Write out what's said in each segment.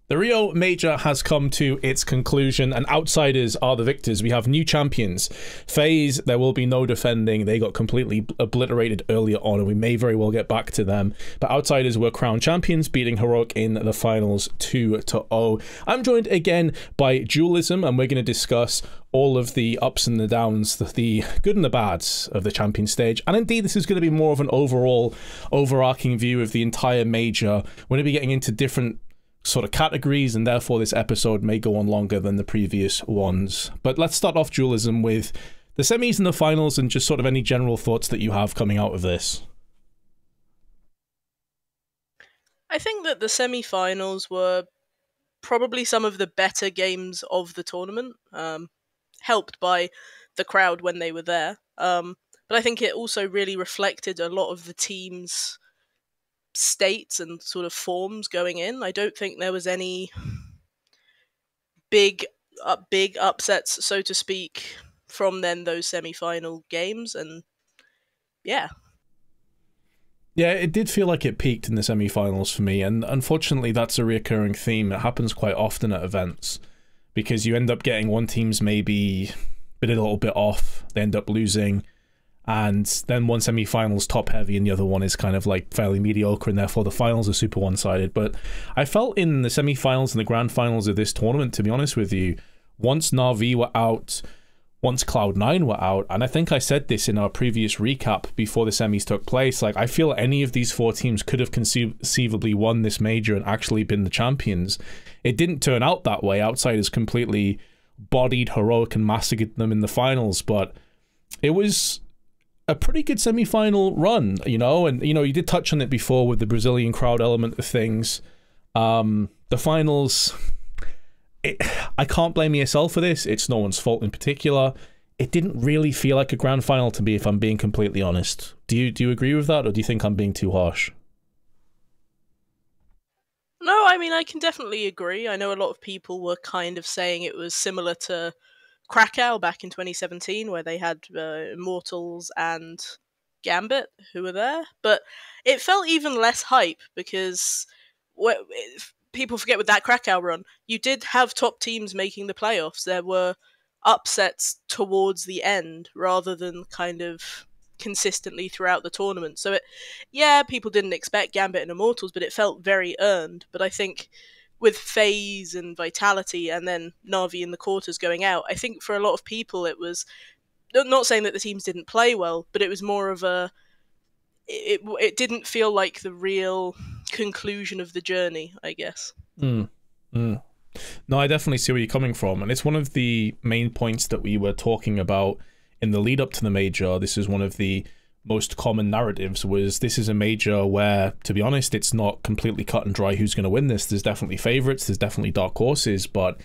The Rio Major has come to its conclusion, and outsiders are the victors. We have new champions. FaZe, there will be no defending. They got completely obliterated earlier on, and we may very well get back to them. But outsiders were crowned champions, beating Heroic in the finals 2-0. I'm joined again by Dualism, and we're going to discuss all of the ups and the downs, the good and the bads of the champion stage. And indeed, this is going to be more of an overall, overarching view of the entire major. We're going to be getting into different sort of categories, and therefore this episode may go on longer than the previous ones. But let's start off, Dualism, with the semis and the finals, and just sort of any general thoughts that you have coming out of this. I think that the semi-finals were probably some of the better games of the tournament, helped by the crowd when they were there. But I think it also really reflected a lot of the teams' states and sort of forms going in. I don't think there was any big upsets, so to speak, from then those semi-final games, and yeah, it did feel like it peaked in the semi-finals for me, and unfortunately that's a recurring theme. It happens quite often at events, because you end up getting one team's maybe been a little bit off, they end up losing, and then one semi-final's top heavy and the other one is kind of like fairly mediocre, and therefore the finals are super one-sided. But I felt in the semi-finals and the grand finals of this tournament, to be honest with you, once Na'Vi were out, once Cloud9 were out, and I think I said this in our previous recap before the semis took place, like, I feel any of these four teams could have conceivably won this major and actually been the champions. It didn't turn out that way. Outsiders completely bodied Heroic and massacred them in the finals, but it was a pretty good semi-final run, you know, and, you know, you did touch on it before with the Brazilian crowd element of things. The finals, I can't blame ESL for this. It's no one's fault in particular. It didn't really feel like a grand final to me, if I'm being completely honest. Do you agree with that, or do you think I'm being too harsh? No, I mean, I can definitely agree. I know a lot of people were kind of saying it was similar to Krakow back in 2017, where they had Immortals and Gambit who were there, but it felt even less hype because people forget with that Krakow run, you did have top teams making the playoffs. There were upsets towards the end rather than kind of consistently throughout the tournament. So people didn't expect Gambit and Immortals, but it felt very earned. But I think with FaZe and Vitality and then Na'Vi in the quarters going out, I think for a lot of people it was, not saying that the teams didn't play well, but it was more of a, it didn't feel like the real conclusion of the journey, I guess. No, I definitely see where you're coming from, and it's one of the main points that we were talking about in the lead up to the major. This is one of the most common narratives, was this is a major where, to be honest, it's not completely cut and dry who's going to win this. There's definitely favorites, there's definitely dark horses, but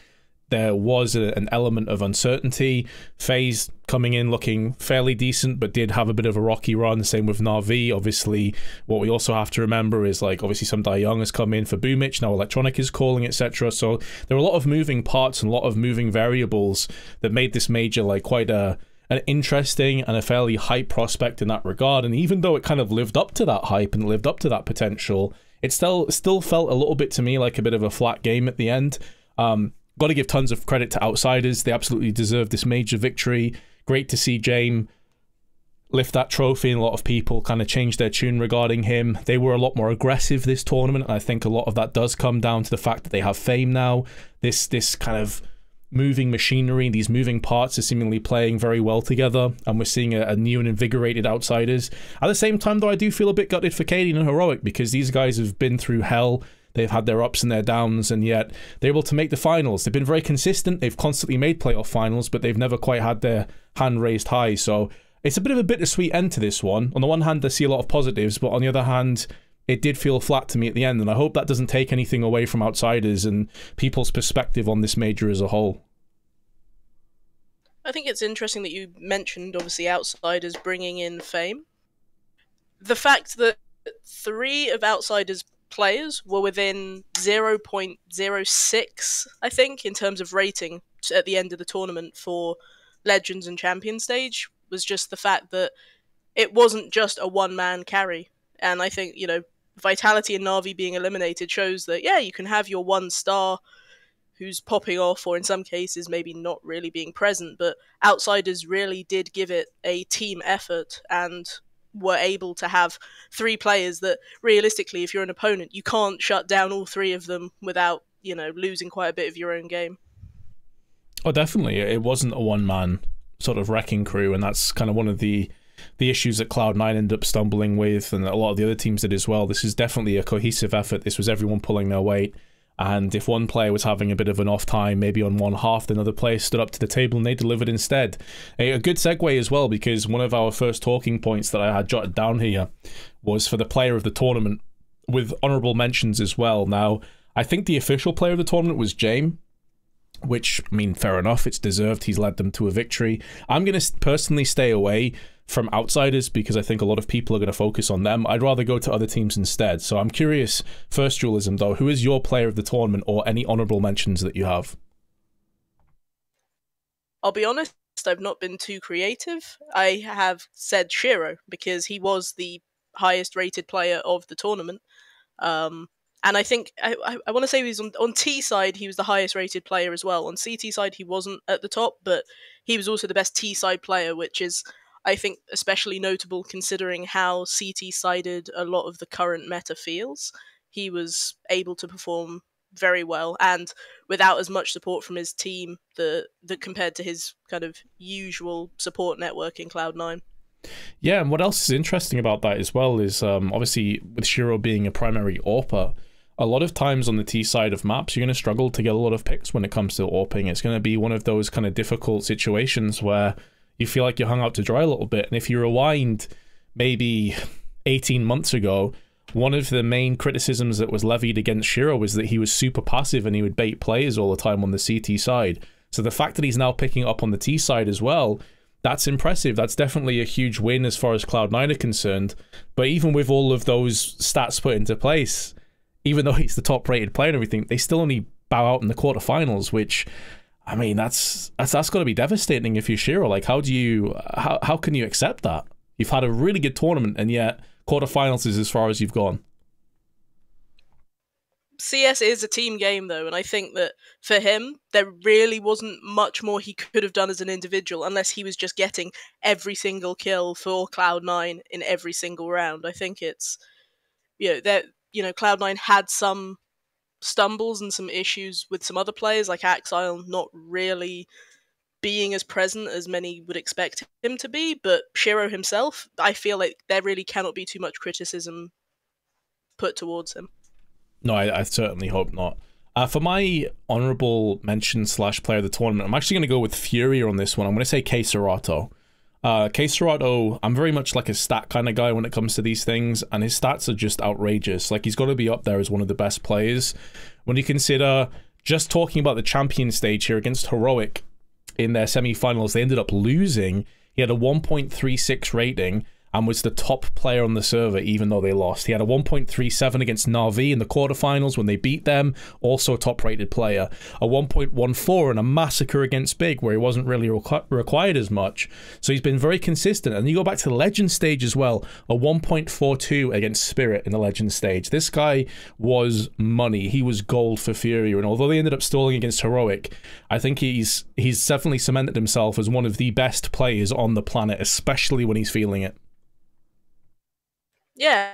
there was an element of uncertainty. FaZe coming in looking fairly decent, but did have a bit of a rocky run. Same with Na'Vi. Obviously, what we also have to remember is, like, obviously some Die Young has come in for Boomich, now Electronic is calling, etc. So there were a lot of moving parts and a lot of moving variables that made this major like quite an interesting and a fairly hype prospect in that regard. And even though it kind of lived up to that hype and lived up to that potential, it still felt a little bit to me like a bit of a flat game at the end. Got to give tons of credit to outsiders. They absolutely deserve this major victory. Great to see James lift that trophy, and a lot of people kind of changed their tune regarding him. They were a lot more aggressive this tournament, and I think a lot of that does come down to the fact that they have fame now. This kind of moving machinery, these moving parts are seemingly playing very well together, and we're seeing a new and invigorated outsiders. At the same time, though, I do feel a bit gutted for Katie and Heroic, because these guys have been through hell. They've had their ups and their downs, and yet they're able to make the finals. They've been very consistent. They've constantly made playoff finals, but they've never quite had their hand raised high. So it's a bit of a bittersweet end to this one. On the one hand, I see a lot of positives, but on the other hand, it did feel flat to me at the end, and I hope that doesn't take anything away from outsiders and people's perspective on this major as a whole. I think it's interesting that you mentioned, obviously, outsiders bringing in fame. The fact that 3 of outsiders' players were within 0.06, I think, in terms of rating at the end of the tournament for Legends and Champion stage, was just the fact that it wasn't just a one-man carry. And I think, you know, Vitality and Na'Vi being eliminated shows that, yeah, you can have your one star who's popping off, or in some cases maybe not really being present, but Outsiders really did give it a team effort and were able to have three players that realistically, if you're an opponent, you can't shut down all three of them without, losing quite a bit of your own game. Oh, definitely. It wasn't a one-man sort of wrecking crew, and that's kind of one of the issues that Cloud9 ended up stumbling with, and a lot of the other teams did as well. This is definitely a cohesive effort. This was everyone pulling their weight. And if one player was having a bit of an off time, maybe on one half, then another player stood up to the table and they delivered instead. A good segue as well, because one of our first talking points that I had jotted down here was for the player of the tournament, with honourable mentions as well. Now, I think the official player of the tournament was James, which, I mean, fair enough, it's deserved. He's led them to a victory. I'm going to personally stay away from Outsiders because I think a lot of people are going to focus on them. I'd rather go to other teams instead. So I'm curious, first Dualism though, who is your player of the tournament or any honourable mentions that you have? I'll be honest, I've not been too creative. I have said Shiro because he was the highest rated player of the tournament. And I think, I want to say he was on T side, he was the highest rated player as well. On CT side, he wasn't at the top, but he was also the best T side player, which is, I think, especially notable considering how CT sided a lot of the current meta feels. He was able to perform very well, and without as much support from his team that compared to his kind of usual support network in Cloud9. Yeah, and what else is interesting about that as well is obviously with Shiro being a primary AWPer, a lot of times on the T side of maps, you're going to struggle to get a lot of picks when it comes to AWPing. It's going to be one of those kind of difficult situations where you feel like you're hung out to dry a little bit. And if you rewind maybe 18 months ago, one of the main criticisms that was levied against Shiro was that he was super passive and he would bait players all the time on the CT side. So the fact that he's now picking up on the T side as well, that's impressive. That's definitely a huge win as far as Cloud9 are concerned. But even with all of those stats put into place, even though he's the top rated player and everything, they still only bow out in the quarterfinals, which, I mean, that's got to be devastating if you're Shiro. Like, how can you accept that? You've had a really good tournament and yet quarterfinals is as far as you've gone. CS is a team game though, and I think that for him, there really wasn't much more he could have done as an individual unless he was just getting every single kill for Cloud9 in every single round. I think it's, Cloud9 had some stumbles and some issues with some other players like Axile not really being as present as many would expect him to be, but Shiro himself, I feel like there really cannot be too much criticism put towards him. No, I certainly hope not. For my honourable mention / player of the tournament, I'm actually going to go with Furia on this one. I'm going to say K Serato. K Serato, I'm very much like a stat kind of guy when it comes to these things, and his stats are just outrageous. Like, he's got to be up there as one of the best players. When you consider, just talking about the champion stage here against Heroic in their semi-finals, they ended up losing. He had a 1.36 rating and was the top player on the server even though they lost. He had a 1.37 against Na'Vi in the quarterfinals when they beat them, also a top-rated player. A 1.14 in a massacre against Big where he wasn't really required as much. So he's been very consistent. And you go back to the Legend stage as well, a 1.42 against Spirit in the Legend stage. This guy was money. He was gold for Furia, and although they ended up stalling against Heroic, I think he's definitely cemented himself as one of the best players on the planet, especially when he's feeling it. Yeah,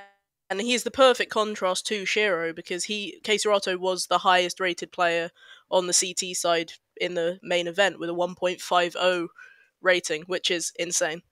and he's the perfect contrast to Shiro because K Serato was the highest rated player on the CT side in the main event with a 1.50 rating, which is insane.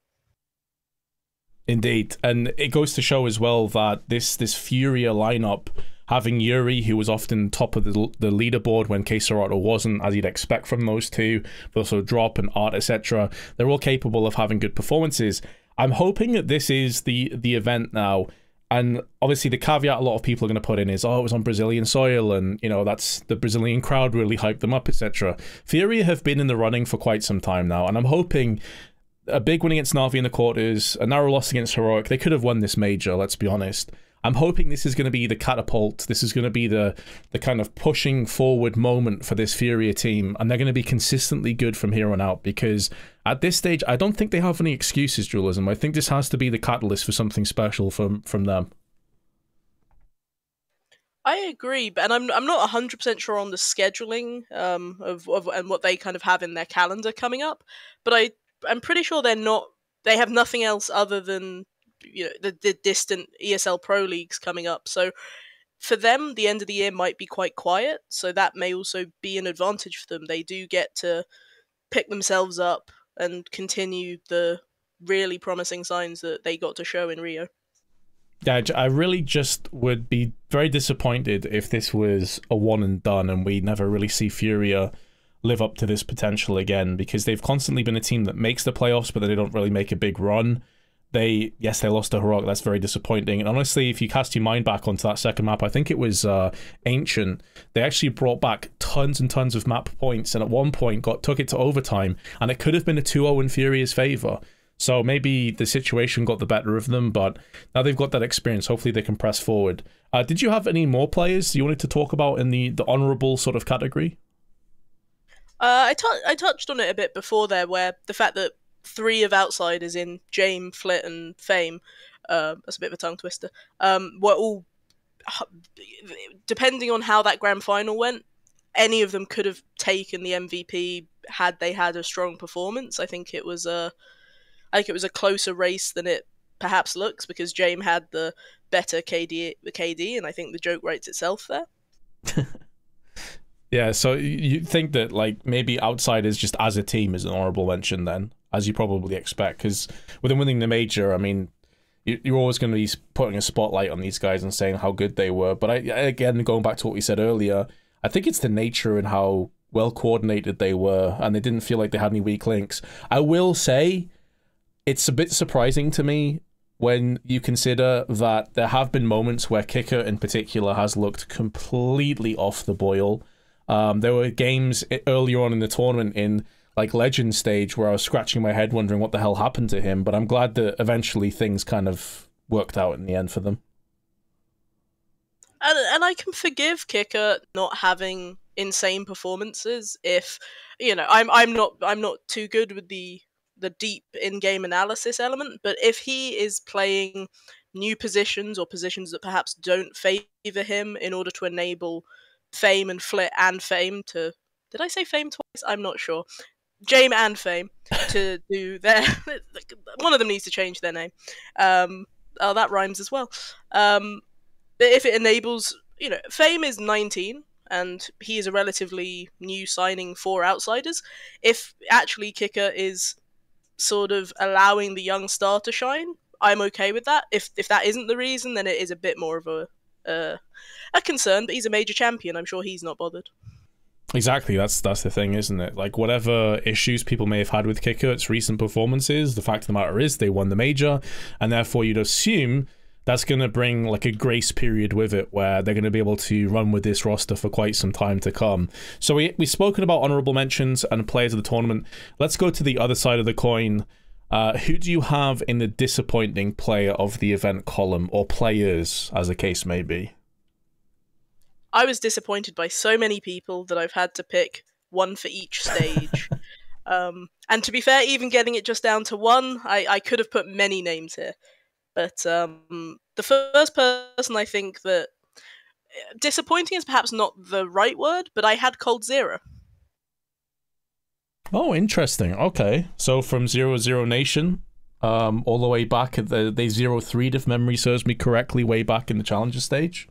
Indeed, and it goes to show as well that this Furia lineup, having Yuri, who was often top of the leaderboard when K Serato wasn't, as you'd expect from those two, but also Drop and Art, etc., they're all capable of having good performances. I'm hoping that this is the event now, and obviously the caveat a lot of people are going to put in is, oh, it was on Brazilian soil, and, you know, that's the Brazilian crowd really hyped them up, etc. Furia have been in the running for quite some time now, and I'm hoping a big win against Na'Vi in the quarters, a narrow loss against Heroic. They could have won this major, let's be honest. I'm hoping this is going to be the catapult. This is going to be the kind of pushing forward moment for this Furia team, and they're going to be consistently good from here on out, because at this stage, I don't think they have any excuses, Dualism. I think this has to be the catalyst for something special from them. I agree, but and I'm not 100% sure on the scheduling of and what they kind of have in their calendar coming up, but I'm pretty sure they have nothing else other than the distant ESL Pro leagues coming up. So for them, the end of the year might be quite quiet, so that may also be an advantage for them. They do get to pick themselves up and continue the really promising signs that they got to show in Rio. Yeah, I really just would be very disappointed if this was a one and done and we never really see Furia live up to this potential again, because they've constantly been a team that makes the playoffs, but they don't really make a big run. Yes, they lost to Heroic. That's very disappointing. And honestly, if you cast your mind back onto that second map, I think it was Ancient. They actually brought back tons and tons of map points, and at one point took it to overtime, and it could have been a 2-0 in Furia's favor. So maybe the situation got the better of them, but now they've got that experience. Hopefully they can press forward. Did you have any more players you wanted to talk about in the honourable sort of category? I touched on it a bit before there, where the fact that three of outsiders in Jame, Flit, and Fame, that's a bit of a tongue twister, were all, depending on how that grand final went, any of them could have taken the MVP had they had a strong performance. I think it was a closer race than it perhaps looks, because Jame had the better KD, and I think the joke writes itself there. Yeah, so you think that like maybe Outsiders just as a team is an honourable mention then, as you probably expect, because with them winning the major, I mean, you're always going to be putting a spotlight on these guys and saying how good they were. But again, going back to what we said earlier, I think it's the nature and how well coordinated they were, and they didn't feel like they had any weak links. I will say, it's a bit surprising to me when you consider that there have been moments where Kicker in particular has looked completely off the boil. There were games earlier on in the tournament in like Legend stage where I was scratching my head wondering what the hell happened to him, but I'm glad that eventually things kind of worked out in the end for them. And I can forgive Kicker not having insane performances if, I'm not too good with the deep in-game analysis element, but if he is playing new positions or positions that perhaps don't favor him in order to enable Fame and Flit and Fame to, did I say Fame twice? I'm not sure. Jame and Fame to do their one of them needs to change their name. Oh, that rhymes as well. If it enables, Fame is 19 and he is a relatively new signing for outsiders. If actually Kicker is sort of allowing the young star to shine, I'm okay with that. If that isn't the reason, then it is a bit more of a concern. But he's a major champion. I'm sure he's not bothered. Exactly, that's the thing, isn't it? Like, whatever issues people may have had with Kicker, its recent performances, the fact of the matter is they won the major, and therefore you'd assume that's going to bring like a grace period with it where they're going to be able to run with this roster for quite some time to come. So we've spoken about honorable mentions and players of the tournament. Let's go to the other side of the coin. Who do you have in the disappointing player of the event column, or players, as the case may be? I was disappointed by so many people that I've had to pick one for each stage. And to be fair, even getting it just down to one, I could have put many names here. But the first person I think that disappointing is perhaps not the right word, but I had coldzera. Oh, interesting. Okay, so from 00 Nation, all the way back at they 0-3'd, if memory serves me correctly, way back in the Challenger stage.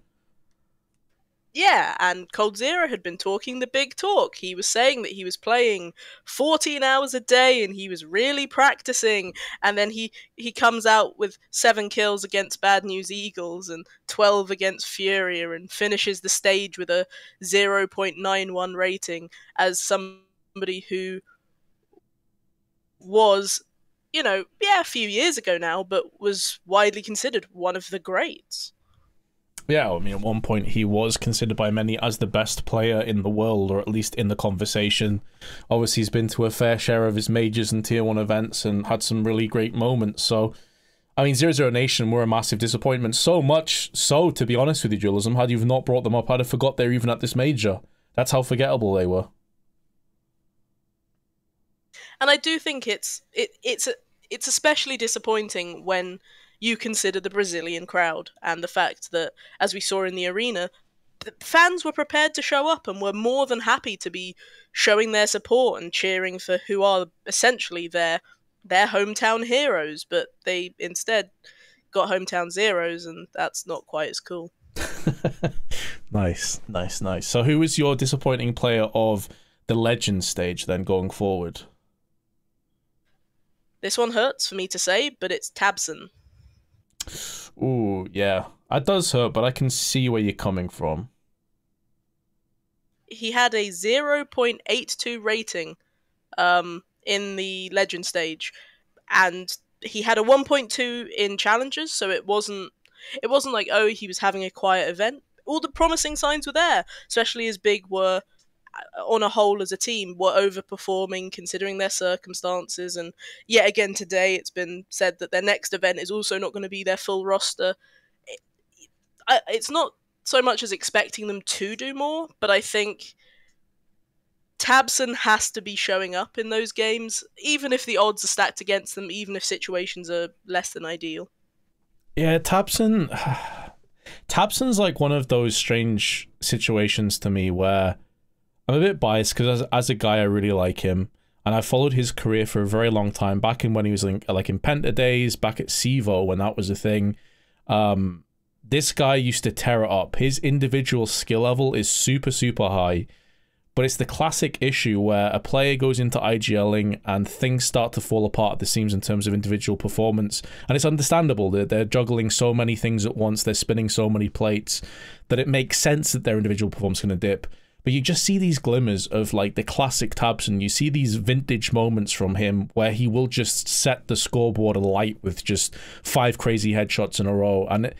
Yeah, and coldzera had been talking the big talk. He was saying that he was playing 14 hours a day and he was really practicing. And then he comes out with 7 kills against Bad News Eagles and 12 against Furia and finishes the stage with a 0.91 rating as somebody who was, a few years ago now, but was widely considered one of the greats. Yeah, I mean, at one point he was considered by many as the best player in the world, or at least in the conversation. Obviously, he's been to a fair share of his majors and tier 1 events and had some really great moments. So, I mean, 00 Nation were a massive disappointment. So much so, to be honest with you, Dualism, had you not brought them up, I'd have forgot they were even at this major. That's how forgettable they were. And I do think it's especially disappointing when you consider the Brazilian crowd and the fact that, as we saw in the arena, fans were prepared to show up and were more than happy to be showing their support and cheering for who are essentially their hometown heroes, but they instead got hometown zeros, and that's not quite as cool. Nice, nice, nice. So who was your disappointing player of the legend stage then going forward? This one hurts for me to say, but it's Tabson. Ooh, yeah. That does hurt, but I can see where you're coming from. He had a 0.82 rating in the legend stage, and he had a 1.2 in challenges, so it wasn't like, oh, he was having a quiet event. All the promising signs were there, especially as Big were on a whole as a team were overperforming considering their circumstances, and yet again today it's been said that their next event is also not going to be their full roster. It's not so much as expecting them to do more, but I think Tabson has to be showing up in those games, even if the odds are stacked against them, even if situations are less than ideal. Yeah, Tabson's like one of those strange situations to me where I'm a bit biased because as a guy I really like him, and I followed his career for a very long time, back in when he was in Penta days, back at Sivo when that was a thing. This guy used to tear it up. His individual skill level is super, super high. But it's the classic issue where a player goes into IGLing and things start to fall apart at the seams in terms of individual performance. And it's understandable. They're juggling so many things at once. They're spinning so many plates that it makes sense that their individual performance is going to dip. But you just see these glimmers of like the classic Tabson. You see these vintage moments from him where he will just set the scoreboard alight with just 5 crazy headshots in a row. And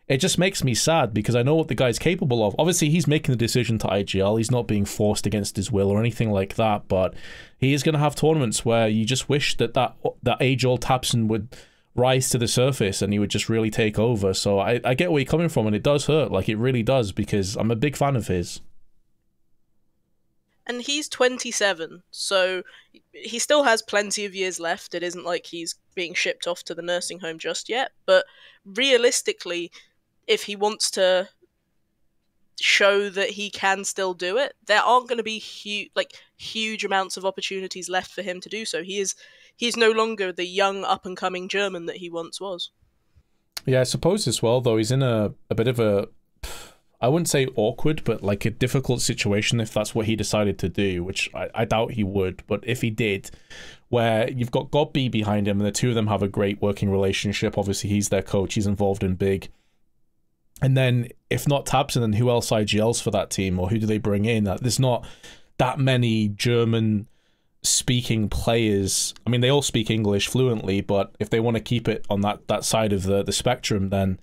it just makes me sad because I know what the guy's capable of. Obviously, he's making the decision to IGL. He's not being forced against his will or anything like that. But he is going to have tournaments where you just wish that age-old Tabson would rise to the surface and he would just really take over. So I get where you're coming from, and it does hurt. Like, it really does, because I'm a big fan of his. And he's 27, so he still has plenty of years left. It isn't like he's being shipped off to the nursing home just yet. But realistically, if he wants to show that he can still do it, there aren't going to be huge amounts of opportunities left for him to do so. He's no longer the young up-and-coming German that he once was. Yeah, I suppose as well, though, he's in a bit of a, I wouldn't say awkward, but like a difficult situation if that's what he decided to do, which I doubt he would. But if he did, where you've got God B behind him and the two of them have a great working relationship. Obviously, he's their coach. He's involved in Big. And then if not Tabson, then who else IGLs for that team, or who do they bring in? There's not that many German-speaking players. I mean, they all speak English fluently, but if they want to keep it on that side of the spectrum, then,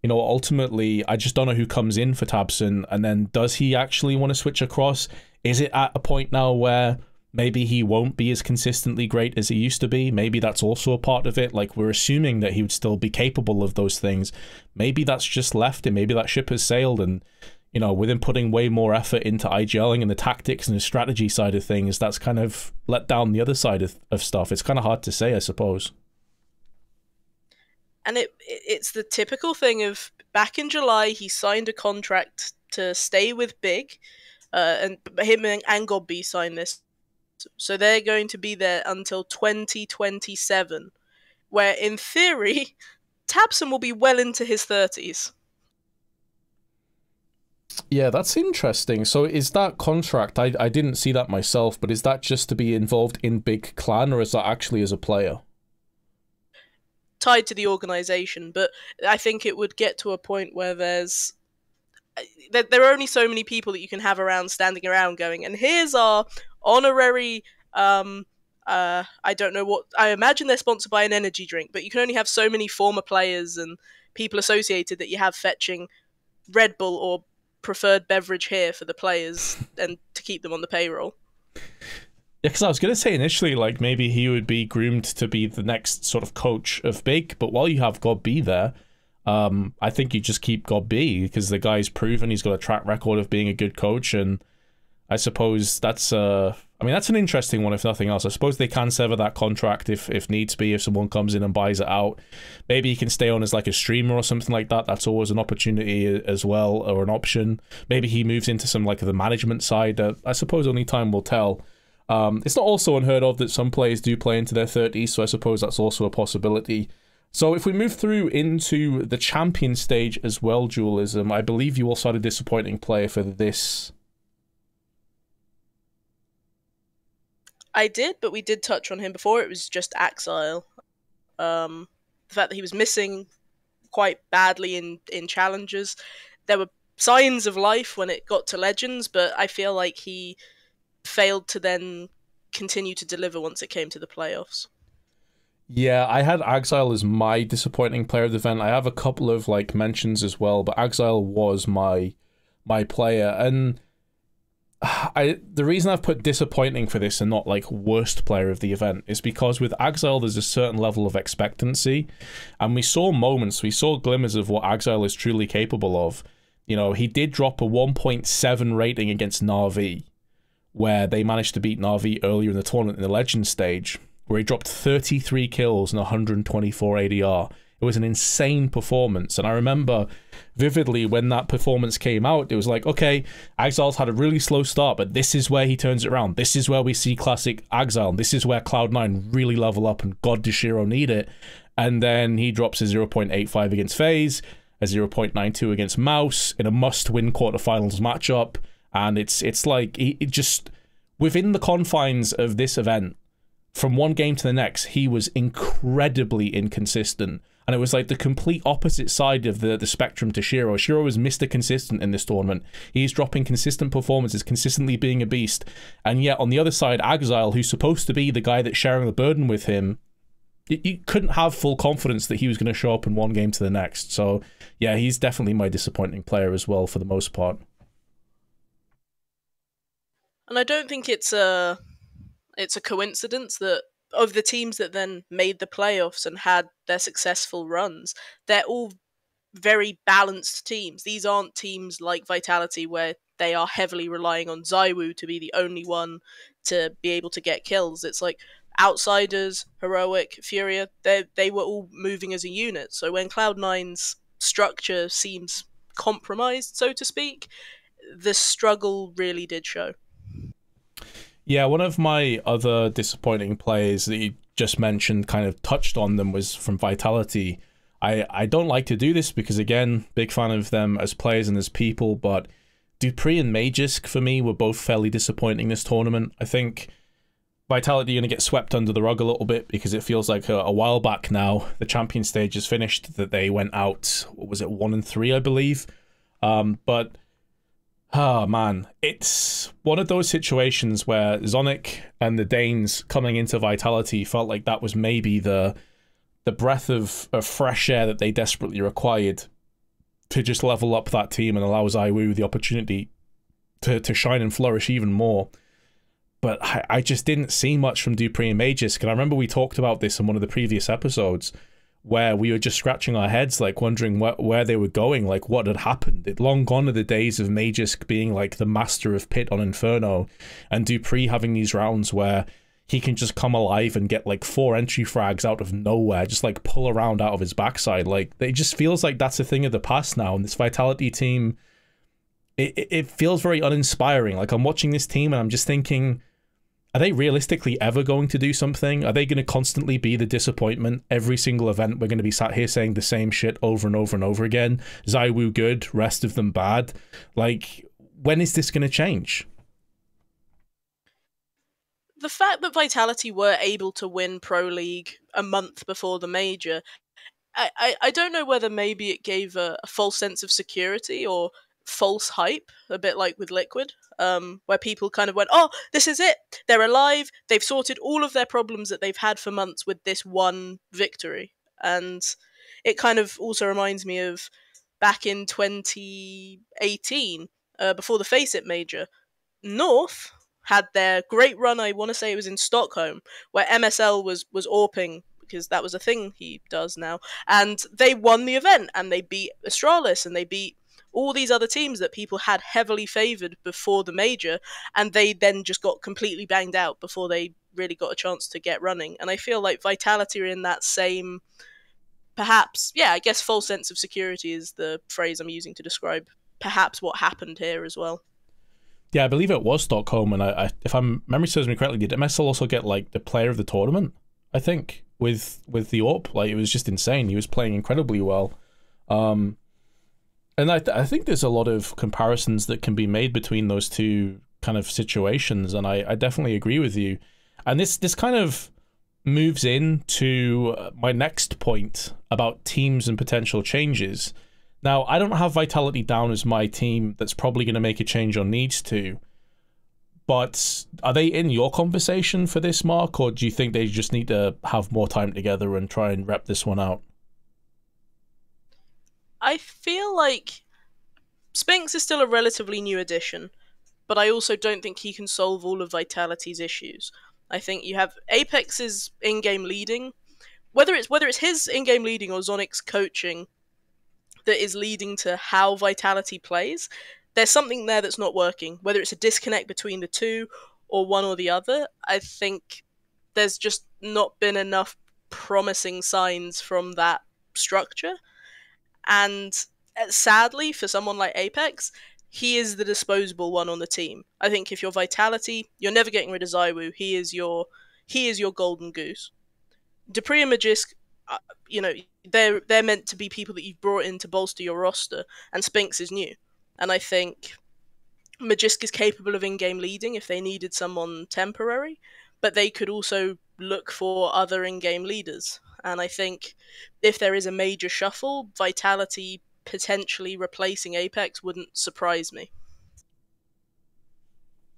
you know, ultimately, I just don't know who comes in for Tabson. And then does he actually want to switch across? Is it at a point now where maybe he won't be as consistently great as he used to be? Maybe that's also a part of it. Like, we're assuming that he would still be capable of those things. Maybe that's just left him. Maybe that ship has sailed, and, you know, with him putting way more effort into IGLing and the tactics and the strategy side of things, that's kind of let down the other side of stuff. It's kind of hard to say, I suppose. And it's the typical thing of, back in July, he signed a contract to stay with Big, and him and Godby signed this. So they're going to be there until 2027, where in theory, Tabson will be well into his 30s. Yeah, that's interesting. So is that contract, I didn't see that myself, but is that just to be involved in Big Clan, or is that actually as a player? Tied to the organisation, but I think it would get to a point where there are only so many people that you can have standing around going, and here's our honorary, I don't know what, I imagine they're sponsored by an energy drink, but you can only have so many former players and people associated that you have fetching Red Bull or preferred beverage here for the players and to keep them on the payroll. Yeah, because I was going to say initially, like, maybe he would be groomed to be the next sort of coach of Big, but while you have God B there, I think you just keep God B, because the guy's proven he's got a track record of being a good coach, and I suppose that's a I mean, that's an interesting one, if nothing else. I suppose they can sever that contract if needs be, if someone comes in and buys it out. Maybe he can stay on as like a streamer or something like that. That's always an opportunity as well, or an option. Maybe he moves into some like the management side. I suppose only time will tell. It's not also unheard of that some players do play into their 30s, so I suppose that's also a possibility. So if we move through into the champion stage as well, Dualism, I believe you also had a disappointing player for this. I did, but we did touch on him before. It was just Axile. The fact that he was missing quite badly in challenges. There were signs of life when it got to Legends, but I feel like he failed to then continue to deliver once it came to the playoffs. Yeah, I had Exile as my disappointing player of the event. I have a couple of like mentions as well, but Exile was my player, and the reason I've put disappointing for this and not like worst player of the event is because with Exile there's a certain level of expectancy, and we saw glimmers of what Exile is truly capable of. You know, he did drop a 1.7 rating against Na'Vi, where they managed to beat Na'Vi earlier in the tournament in the Legends stage, where he dropped 33 kills and 124 ADR. It was an insane performance, and I remember vividly when that performance came out, it was like, okay, Exile's had a really slow start, but this is where he turns it around. This is where we see classic Exile. This is where Cloud9 really level up, and God does Shiro need it. And then he drops a 0.85 against FaZe, a 0.92 against Mouse in a must-win quarterfinals matchup, and it's like, it just, within the confines of this event, from one game to the next, he was incredibly inconsistent. And it was like the complete opposite side of the spectrum to Shiro. Shiro was Mr. Consistent in this tournament. He's dropping consistent performances, consistently being a beast. And yet, on the other side, Exile, who's supposed to be the guy that's sharing the burden with him, you couldn't have full confidence that he was going to show up in one game to the next. So, yeah, he's definitely my disappointing player as well, for the most part. And I don't think it's a coincidence that of the teams that then made the playoffs and had their successful runs, they're all very balanced teams. These aren't teams like Vitality where they are heavily relying on ZywOo to be the only one to be able to get kills. It's like Outsiders, Heroic, Furia, they were all moving as a unit. So when Cloud9's structure seems compromised, so to speak, the struggle really did show. Yeah, one of my other disappointing players that you just mentioned, kind of touched on them, was from Vitality. I don't like to do this because, again, big fan of them as players and as people, but dupreeh and Magisk, for me, were both fairly disappointing this tournament. I think Vitality are going to get swept under the rug a little bit because it feels like a while back now, the champion stage is finished, that they went out, what was it, 1-3, I believe? But oh man, it's one of those situations where Zonic and the Danes coming into Vitality felt like that was maybe the breath of fresh air that they desperately required to just level up that team and allow ZywOo the opportunity to shine and flourish even more. But I just didn't see much from dupreeh and Magisk, and I remember we talked about this in one of the previous episodes, where we were just scratching our heads, like wondering where they were going, like what had happened. It long gone are the days of Magisk being like the master of Pit on Inferno, and dupreeh having these rounds where he can just come alive and get like 4 entry frags out of nowhere, just like pull around out of his backside. Like, it just feels like that's a thing of the past now, and this Vitality team, it feels very uninspiring. Like, I'm watching this team and I'm just thinking, are they realistically ever going to do something? Are they going to constantly be the disappointment? Every single event, we're going to be sat here saying the same shit over and over and over again. ZywOo good, rest of them bad. Like, when is this going to change? The fact that Vitality were able to win Pro League a month before the major, I don't know whether maybe it gave a false sense of security or false hype, a bit like with Liquid, where people kind of went, oh, this is it, they're alive, they've sorted all of their problems that they've had for months with this one victory. And it kind of also reminds me of back in 2018, before the Face It major, North had their great run. I want to say it was in Stockholm, where MSL was AWPing, because that was a thing he does now, and they won the event, and they beat Astralis, and they beat all these other teams that people had heavily favoured before the major, and they then just got completely banged out before they really got a chance to get running. And I feel like Vitality are in that same, perhaps, yeah, I guess false sense of security is the phrase I'm using to describe perhaps what happened here as well. Yeah, I believe it was Stockholm, and if I'm memory serves me correctly, did MSL also get like the player of the tournament? I think with the AWP, like it was just insane. He was playing incredibly well, and I think there's a lot of comparisons that can be made between those two kind of situations, and I definitely agree with you. And this kind of moves into my next point about teams and potential changes. Now, I don't have Vitality down as my team that's probably going to make a change or needs to, but are they in your conversation for this, Mark, or do you think they just need to have more time together and try and rep this one out? I feel like Spinks is still a relatively new addition, but I also don't think he can solve all of Vitality's issues. I think you have Apex's in-game leading, whether it's his in-game leading or Zonic's coaching that is leading to how Vitality plays, there's something there that's not working. Whether it's a disconnect between the two or one or the other, I think there's just not been enough promising signs from that structure. And sadly, for someone like Apex, he is the disposable one on the team. I think if you're Vitality, you're never getting rid of Zywoo. He is your golden goose. dupreeh and Magisk, you know, they're meant to be people that you've brought in to bolster your roster, and Spinks is new. And I think Magisk is capable of in-game leading if they needed someone temporary, but they could also look for other in-game leaders. And I think if there is a major shuffle, Vitality potentially replacing Apex wouldn't surprise me.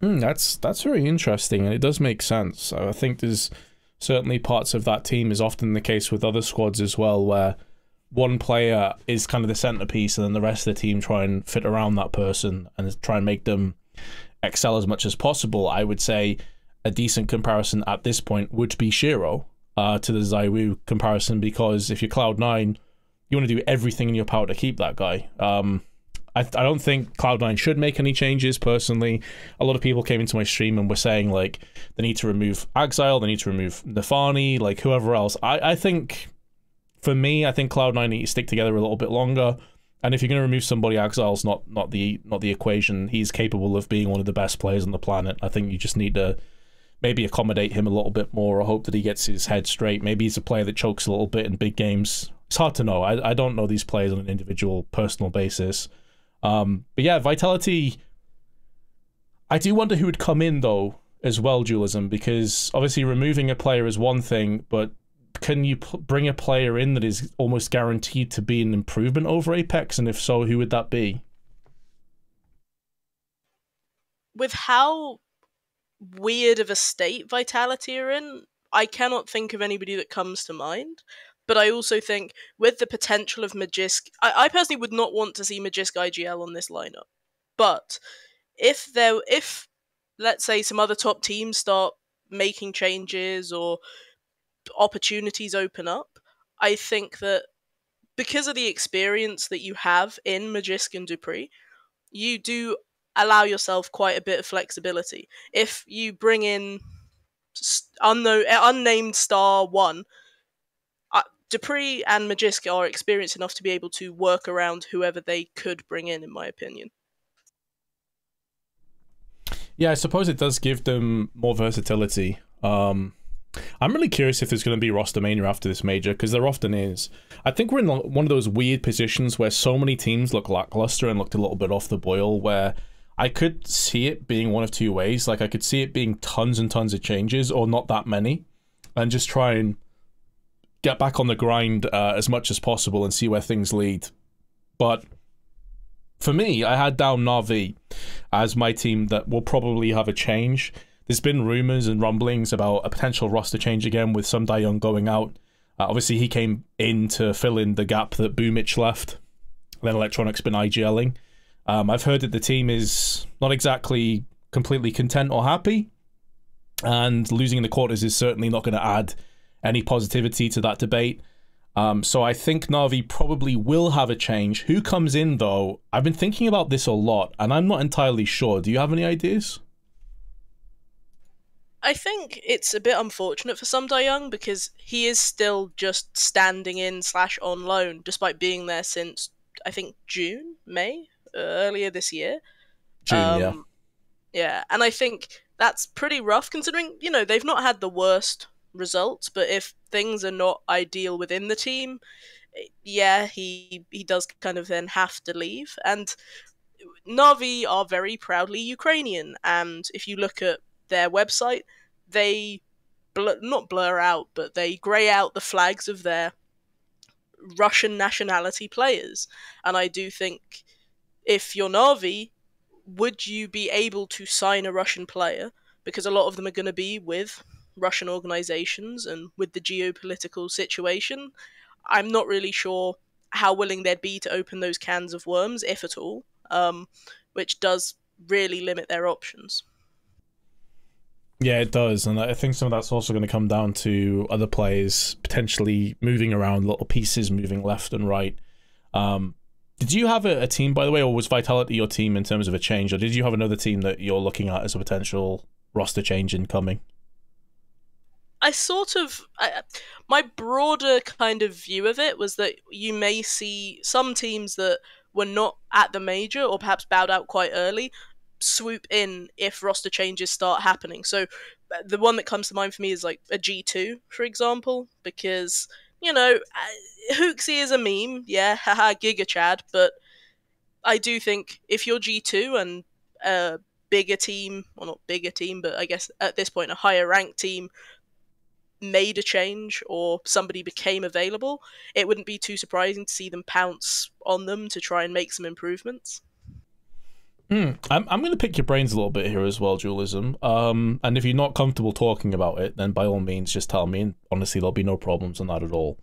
That's very interesting, and it does make sense. I think there's certainly parts of that team, is often the case with other squads as well, where one player is kind of the centerpiece and then the rest of the team try and fit around that person and try and make them excel as much as possible. I would say a decent comparison at this point would be Shiro to the Zywoo comparison, because if you're Cloud9, you want to do everything in your power to keep that guy. I don't think Cloud9 should make any changes, personally. A lot of people came into my stream and were saying, like, they need to remove Axile, they need to remove Nafani, like, whoever else. I think, for me, I think Cloud9 need to stick together a little bit longer. And if you're going to remove somebody, Axile's not the equation. He's capable of being one of the best players on the planet. I think you just need to maybe accommodate him a little bit more, or hope that he gets his head straight. Maybe he's a player that chokes a little bit in big games. It's hard to know. I don't know these players on an individual, personal basis. But yeah, Vitality, I do wonder who would come in, though, as well, Dualism, because obviously removing a player is one thing, but can you bring a player in that is almost guaranteed to be an improvement over Apex? And if so, who would that be? With how weird of a state Vitality are in, I cannot think of anybody that comes to mind. But I also think, with the potential of Magisk, I personally would not want to see Magisk IGL on this lineup. But if let's say some other top teams start making changes or opportunities open up, I think that because of the experience that you have in Magisk and dupreeh, you do allow yourself quite a bit of flexibility. If you bring in unnamed star 1, dupreeh and Magisk are experienced enough to be able to work around whoever they could bring in my opinion. Yeah, I suppose it does give them more versatility. I'm really curious if there's going to be roster mania after this major, because there often is. I think we're in one of those weird positions where so many teams look lackluster and looked a little bit off the boil, where I could see it being one of two ways. Like, I could see it being tons and tons of changes, or not that many, and just try and get back on the grind as much as possible and see where things lead. But for me, I had down Na'Vi as my team that will probably have a change. There's been rumors and rumblings about a potential roster change again, with some Young going out. Obviously, he came in to fill in the gap that Boomich left. Then Electronic's been IGLing. I've heard that the team is not exactly completely content or happy, and losing in the quarters is certainly not going to add any positivity to that debate. So I think Navi probably will have a change. Who comes in though? I've been thinking about this a lot, and I'm not entirely sure. Do you have any ideas? I think it's a bit unfortunate for Sum Young because he is still just standing in slash on loan, despite being there since I think June, May, earlier this year. June, yeah. Um, yeah, and I think that's pretty rough considering they've not had the worst results, but if things are not ideal within the team, yeah, he does kind of then have to leave. And Navi are very proudly Ukrainian, and if you look at their website, they not blur out, but they grey out the flags of their Russian nationality players. And I do think if you're Navi, would you be able to sign a Russian player? Because a lot of them are going to be with Russian organizations, and with the geopolitical situation, I'm not really sure how willing they'd be to open those cans of worms, if at all, which does really limit their options. Yeah, it does, and I think some of that's also going to come down to other players potentially moving around, little pieces moving left and right. Um, did you have a team, by the way, or was Vitality your team in terms of a change, or did you have another team that you're looking at as a potential roster change incoming? I sort of my broader kind of view of it was that you may see some teams that were not at the major or perhaps bowed out quite early swoop in if roster changes start happening. So the one that comes to mind for me is like a G2, for example, because Hooksy is a meme, yeah, haha, Giga Chad, but I do think if you're G2 and a bigger team, or not bigger team, but I guess at this point a higher ranked team made a change or somebody became available, it wouldn't be too surprising to see them pounce on them to try and make some improvements. I'm going to pick your brains a little bit here as well, Dualism. And if you're not comfortable talking about it, then by all means, just tell me. And honestly, there'll be no problems on that at all.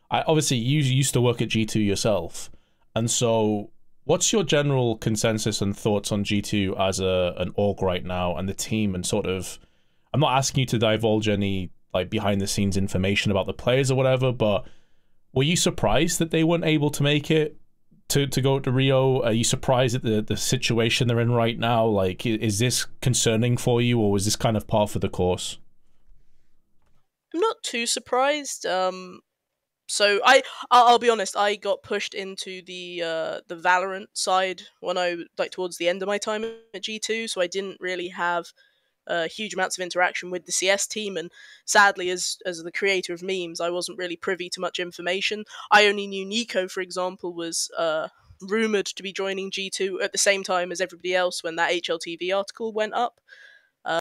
Obviously, you used to work at G2 yourself, and so what's your general consensus and thoughts on G2 as an org right now and the team and sort of? I'm not asking you to divulge any like behind the scenes information about the players or whatever, but were you surprised that they weren't able to make it to go to Rio? Are you surprised at the situation they're in right now? Like, is this concerning for you, or was this kind of par for the course? I'm not too surprised. So I'll be honest, I got pushed into the Valorant side when I like towards the end of my time at G2, so I didn't really have huge amounts of interaction with the CS team, and sadly, as the creator of memes, I wasn't really privy to much information. I only knew Nico, for example, was rumored to be joining G2 at the same time as everybody else when that HLTV article went up.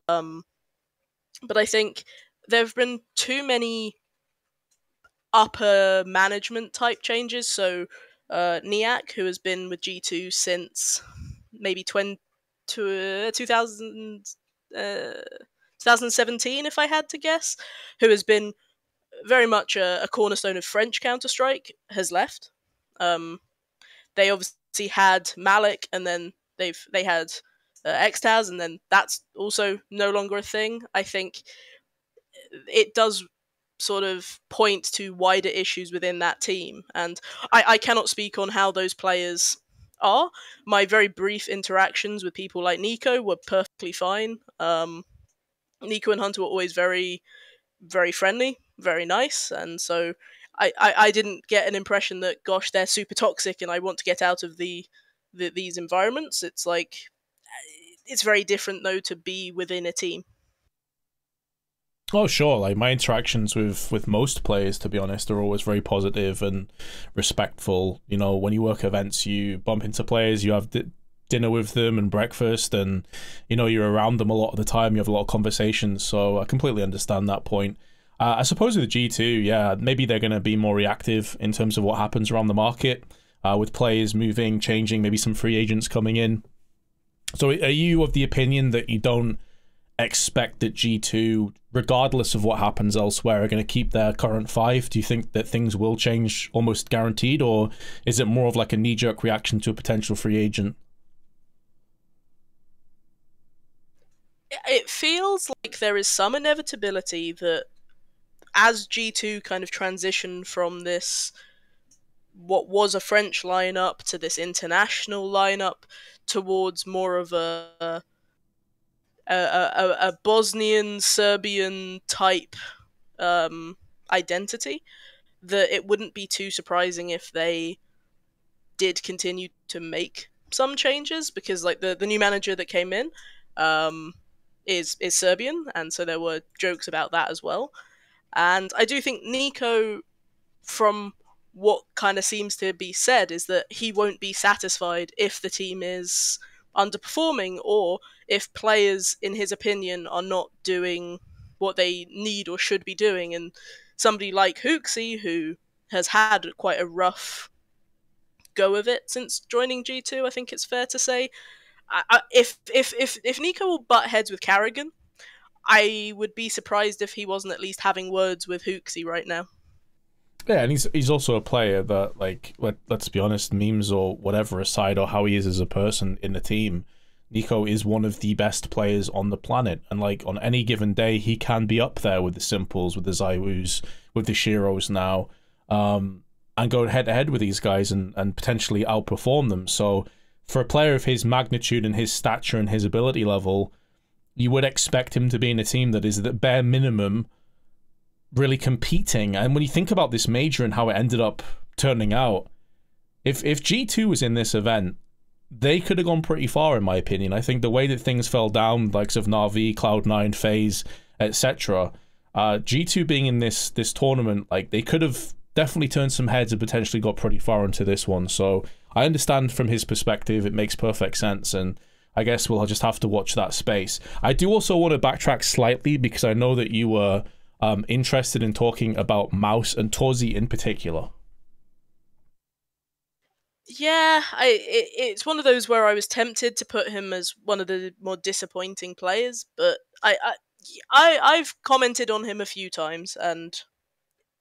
Um, but I think there have been too many upper management type changes. So Niak, who has been with G2 since maybe 2000, 2017, if I had to guess, who has been very much a cornerstone of French Counter Strike, has left. They obviously had Malik, and then they had Extaz, and then that's also no longer a thing. I think it does sort of point to wider issues within that team, and I cannot speak on how those players are. My very brief interactions with people like Nico were perfectly fine. Nico and Hunter were always very, very friendly, very nice, and so I didn't get an impression that gosh they're super toxic and I want to get out of these environments. It's like it's very different though to be within a team. Oh, sure. Like my interactions with most players, to be honest, are always very positive and respectful. You know, when you work events, you bump into players, you have dinner with them and breakfast, and you know you're around them a lot of the time. You have a lot of conversations, so I completely understand that point. I suppose with G2, yeah, maybe they're going to be more reactive in terms of what happens around the market, with players moving, changing, maybe some free agents coming in. So, are you of the opinion that you don't expect that G2, regardless of what happens elsewhere, are going to keep their current five? Do you think that things will change almost guaranteed, or is it more of like a knee-jerk reaction to a potential free agent? It feels like there is some inevitability that as G2 kind of transitioned from this, what was a French lineup, to this international lineup, towards more of a Bosnian Serbian type identity, that it wouldn't be too surprising if they did continue to make some changes, because like the new manager that came in is Serbian, and so there were jokes about that as well. And I do think Nico, from what kind of seems to be said, is that he won't be satisfied if the team is underperforming, or if players, in his opinion, are not doing what they need or should be doing. And somebody like Hooksy, who has had quite a rough go of it since joining G2, I think it's fair to say, if Nico will butt heads with Carrigan, I would be surprised if he wasn't at least having words with Hooksy right now. Yeah, and he's also a player that, like, let's be honest, memes or whatever aside, or how he is as a person in the team, Nico is one of the best players on the planet. And, like, on any given day, he can be up there with the Simples, with the Zywus, with the Shiros now, and go head-to-head with these guys and potentially outperform them. So for a player of his magnitude and his stature and his ability level, you would expect him to be in a team that is, at the bare minimum, really competing. And when you think about this major and how it ended up turning out, if G2 was in this event, they could have gone pretty far, in my opinion. I think the way that things fell down, likes of Na'Vi, Cloud9, FaZe, etc., G2 being in this tournament, like, they could have definitely turned some heads and potentially got pretty far into this one. So I understand from his perspective, it makes perfect sense, and I guess we'll just have to watch that space. I do also want to backtrack slightly, because I know that you were interested in talking about Mouse and Torzi in particular. Yeah, it's one of those where I was tempted to put him as one of the more disappointing players, but I've commented on him a few times, and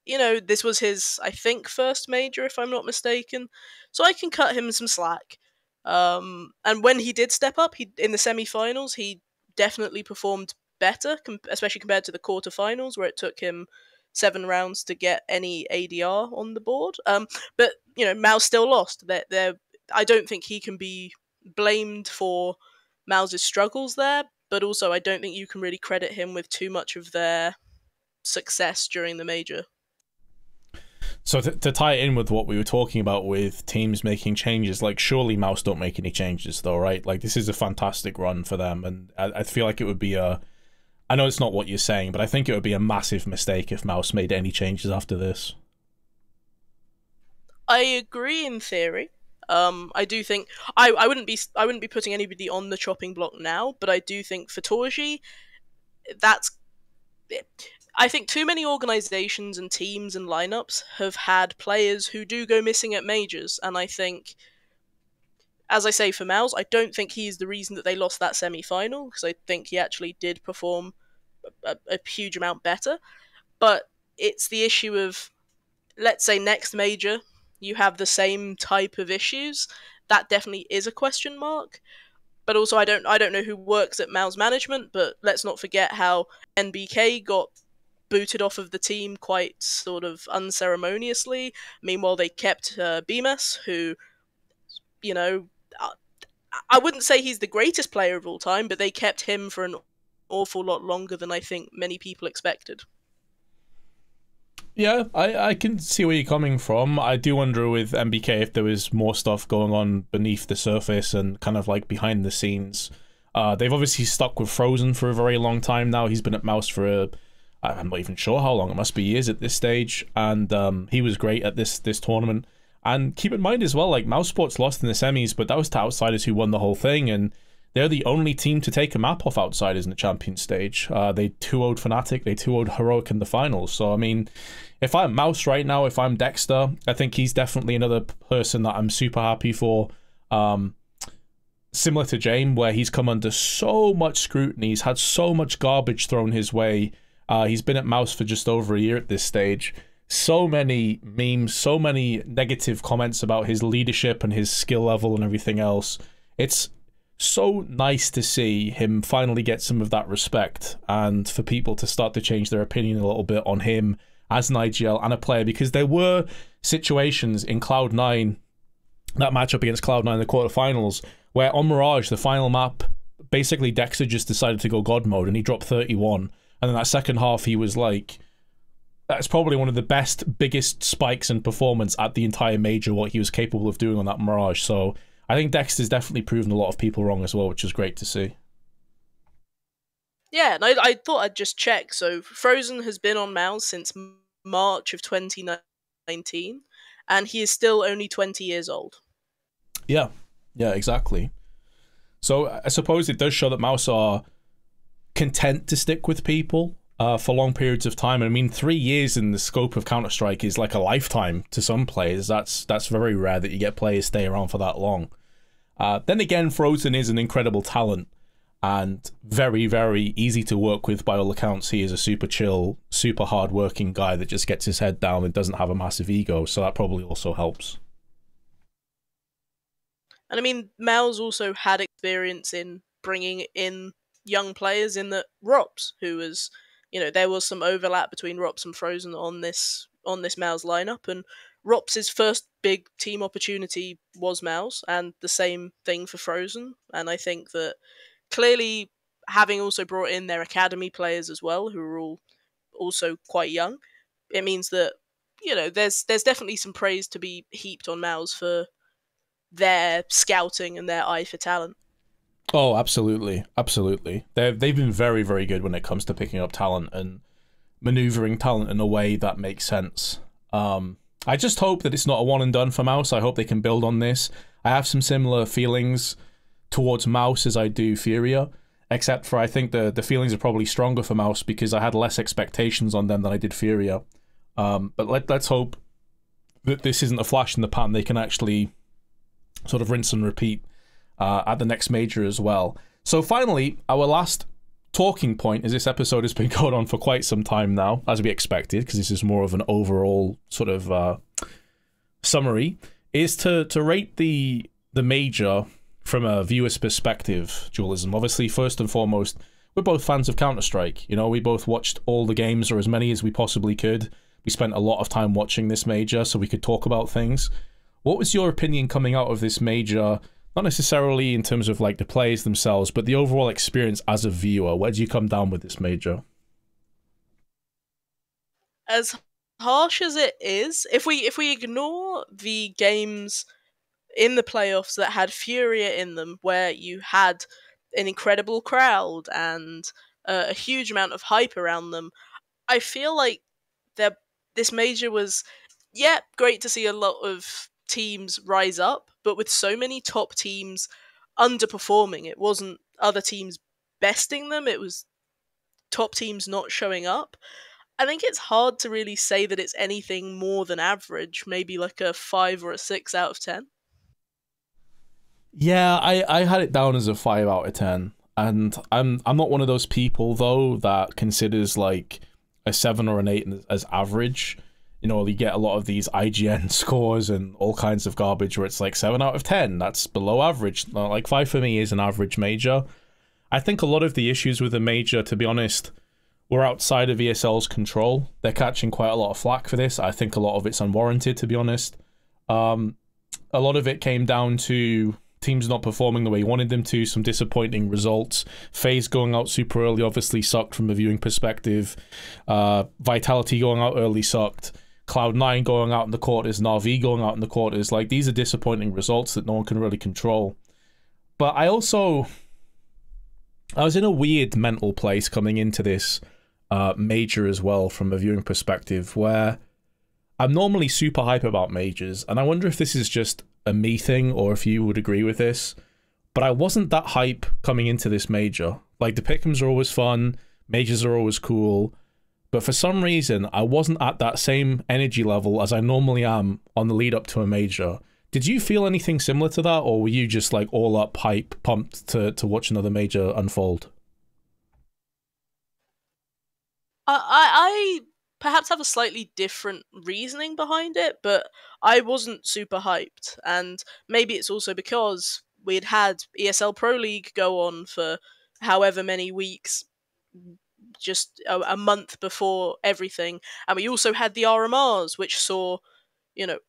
this was his, I think, first major, if I'm not mistaken, so I can cut him some slack. And when he did step up, in the semi-finals, he definitely performed better, especially compared to the quarterfinals, where it took him 7 rounds to get any ADR on the board. But Mouse still lost. I don't think he can be blamed for Mouse's struggles there, but also I don't think you can really credit him with too much of their success during the major. So to tie it in with what we were talking about with teams making changes, like, surely Mouse don't make any changes though, right? Like, this is a fantastic run for them, and I feel like it would be I know it's not what you're saying, but I think it would be a massive mistake if Mouse made any changes after this. I agree in theory. I do think I wouldn't be putting anybody on the chopping block now, but I do think for Torji, I think too many organizations and teams and lineups have had players who do go missing at majors, and I think, as I say, for Mouse, I don't think he's the reason that they lost that semi-final, because I think he actually did perform a huge amount better. But it's the issue of, let's say next major, you have the same type of issues. That definitely is a question mark. But also, I don't know who works at Mouse management, but let's not forget how NBK got booted off of the team quite sort of unceremoniously. Meanwhile, they kept Bemis, who, I wouldn't say he's the greatest player of all time, but they kept him for an awful lot longer than I think many people expected. Yeah, I can see where you're coming from. I do wonder with MBK if there was more stuff going on beneath the surface and kind of like behind the scenes. They've obviously stuck with Frozen for a very long time now. He's been at Mouse for I'm not even sure how long. It must be years at this stage. And he was great at this tournament. And keep in mind as well, like, Mouse Sports lost in the semis, but that was to Outsiders, who won the whole thing. And they're the only team to take a map off Outsiders in the champion stage. They 2-0'd Fnatic, they 2-0'd Heroic in the finals. So, I mean, if I'm Mouse right now, if I'm Dexter, I think he's definitely another person that I'm super happy for. Similar to James, where he's come under so much scrutiny, he's had so much garbage thrown his way. He's been at Mouse for just over a year at this stage. So many memes, so many negative comments about his leadership and his skill level and everything else. It's so nice to see him finally get some of that respect and for people to start to change their opinion a little bit on him as an IGL and a player, because there were situations in Cloud9, that matchup against Cloud9 in the quarterfinals, where on Mirage, the final map, basically Dexter just decided to go God mode and he dropped 31. And then that second half, he was like, that's probably one of the best, biggest spikes in performance at the entire major, what he was capable of doing on that Mirage. So I think Dexter's definitely proven a lot of people wrong as well, which is great to see. Yeah, and I thought I'd just check. So Frozen has been on Mouse since March of 2019, and he is still only 20 years old. Yeah, yeah, exactly. So I suppose it does show that Mouse are content to stick with people for long periods of time. I mean, 3 years in the scope of Counter-Strike is like a lifetime to some players. That's very rare that you get players stay around for that long. Then again, Frozen is an incredible talent and very, very easy to work with by all accounts. He is a super chill, super hard-working guy that just gets his head down and doesn't have a massive ego, so that probably also helps. And I mean, Mal's also had experience in bringing in young players in the Rops, who was, there was some overlap between Rops and Frozen on this Mal's lineup, and Rops' first big team opportunity was Mal's, and the same thing for Frozen. And I think that clearly, having also brought in their academy players as well, who are all also quite young, it means that there's definitely some praise to be heaped on Mal's for their scouting and their eye for talent. Oh, absolutely, absolutely. They've been very, very good when it comes to picking up talent and maneuvering talent in a way that makes sense. I just hope that it's not a one and done for Mouse. I hope they can build on this. I have some similar feelings towards Mouse as I do Furia, except for I think the feelings are probably stronger for Mouse because I had less expectations on them than I did Furia. But let's hope that this isn't a flash in the pan. They can actually sort of rinse and repeat at the next major as well. So finally, our last talking point, as this episode has been going on for quite some time now, as we expected, because this is more of an overall sort of summary, is to rate the major from a viewer's perspective, Dualism. Obviously, first and foremost, we're both fans of Counter-Strike. You know, we both watched all the games, or as many as we possibly could. We spent a lot of time watching this major so we could talk about things. What was your opinion coming out of this major? Not necessarily in terms of like the players themselves, but the overall experience as a viewer. Where do you come down with this major? As harsh as it is, if we ignore the games in the playoffs that had Furia in them, where you had an incredible crowd and a huge amount of hype around them, I feel like this major was, yeah, great to see a lot of teams rise up, but with so many top teams underperforming, it wasn't other teams besting them, it was top teams not showing up. I think it's hard to really say that it's anything more than average, maybe like a 5 or a 6 out of 10. Yeah, I had it down as a 5 out of 10. And I'm not one of those people though that considers like a 7 or an 8 as average. You know, you get a lot of these IGN scores and all kinds of garbage where it's like 7 out of 10. That's below average. Like 5 for me is an average major. I think a lot of the issues with the major, to be honest, were outside of ESL's control. They're catching quite a lot of flack for this. I think a lot of it's unwarranted, to be honest. A lot of it came down to teams not performing the way you wanted them to, some disappointing results. FaZe going out super early obviously sucked from a viewing perspective. Vitality going out early sucked. Cloud9 going out in the quarters and RV going out in the quarters. Like, these are disappointing results that no one can really control. But I was in a weird mental place coming into this major as well from a viewing perspective, where I'm normally super hype about majors, and I wonder if this is just a me thing or if you would agree with this, but I wasn't that hype coming into this major. Like, the pick'ems are always fun, majors are always cool, but for some reason I wasn't at that same energy level as I normally am on the lead up to a major. Did you feel anything similar to that, or were you just like all up hype, pumped to watch another major unfold? I perhaps have a slightly different reasoning behind it, but I wasn't super hyped, and maybe it's also because we'd had ESL Pro League go on for however many weeks, just a month before everything, and we also had the RMRs, which saw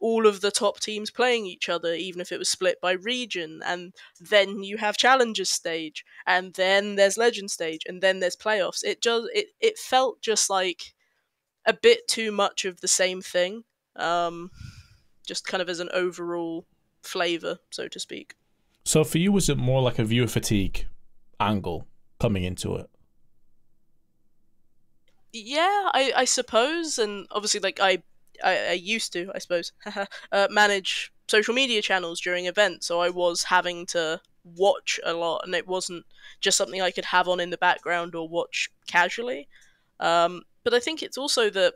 all of the top teams playing each other, even if it was split by region. And then you have Challengers stage, and then there's Legend stage, and then there's playoffs. It felt just like a bit too much of the same thing, just kind of as an overall flavor, so to speak. So for you, was it more like a viewer fatigue angle coming into it? Yeah, I suppose, and obviously, like I used to, I suppose, manage social media channels during events, so I was having to watch a lot, and it wasn't just something I could have on in the background or watch casually. But I think it's also that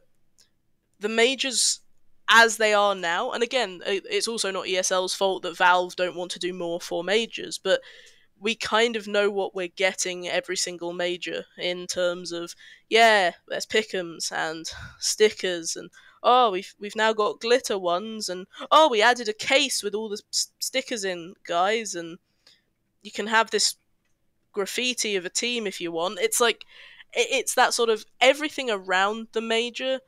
the majors, as they are now, and again, it's also not ESL's fault that Valve don't want to do more for majors, but we kind of know what we're getting every single major in terms of, yeah, there's pick'ems and stickers, and oh, we've now got glitter ones, and oh, we added a case with all the stickers in, guys, and you can have this graffiti of a team if you want. It's like, it's that sort of everything around the major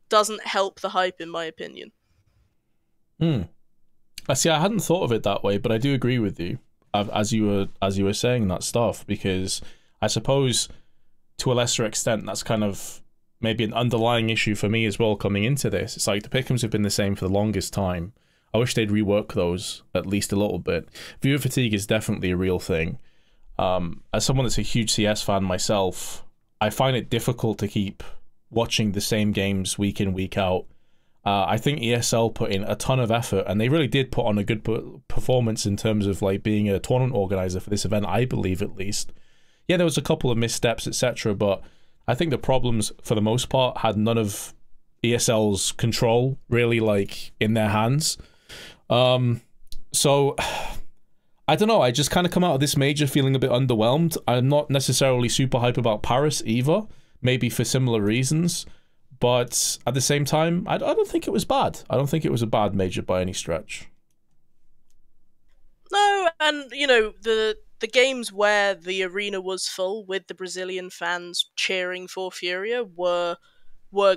doesn't help the hype, in my opinion. I see. I hadn't thought of it that way, but I do agree with you as you were saying that stuff, because I suppose to a lesser extent that's kind of maybe an underlying issue for me as well coming into this. It's like the pick'ems have been the same for the longest time. I wish they'd rework those at least a little bit. Viewer fatigue is definitely a real thing. As someone that's a huge CS fan myself, I find it difficult to keep watching the same games week in, week out. I think ESL put in a ton of effort, and they really did put on a good performance in terms of like being a tournament organizer for this event, I believe, at least. Yeah, there was a couple of missteps, etc., but I think the problems, for the most part, had none of ESL's control really like in their hands. So I don't know, I just kind of come out of this major feeling a bit underwhelmed. I'm not necessarily super hype about Paris either, maybe for similar reasons. But at the same time, I don't think it was bad. I don't think it was a bad major by any stretch. No, and the games where the arena was full with the Brazilian fans cheering for Furia were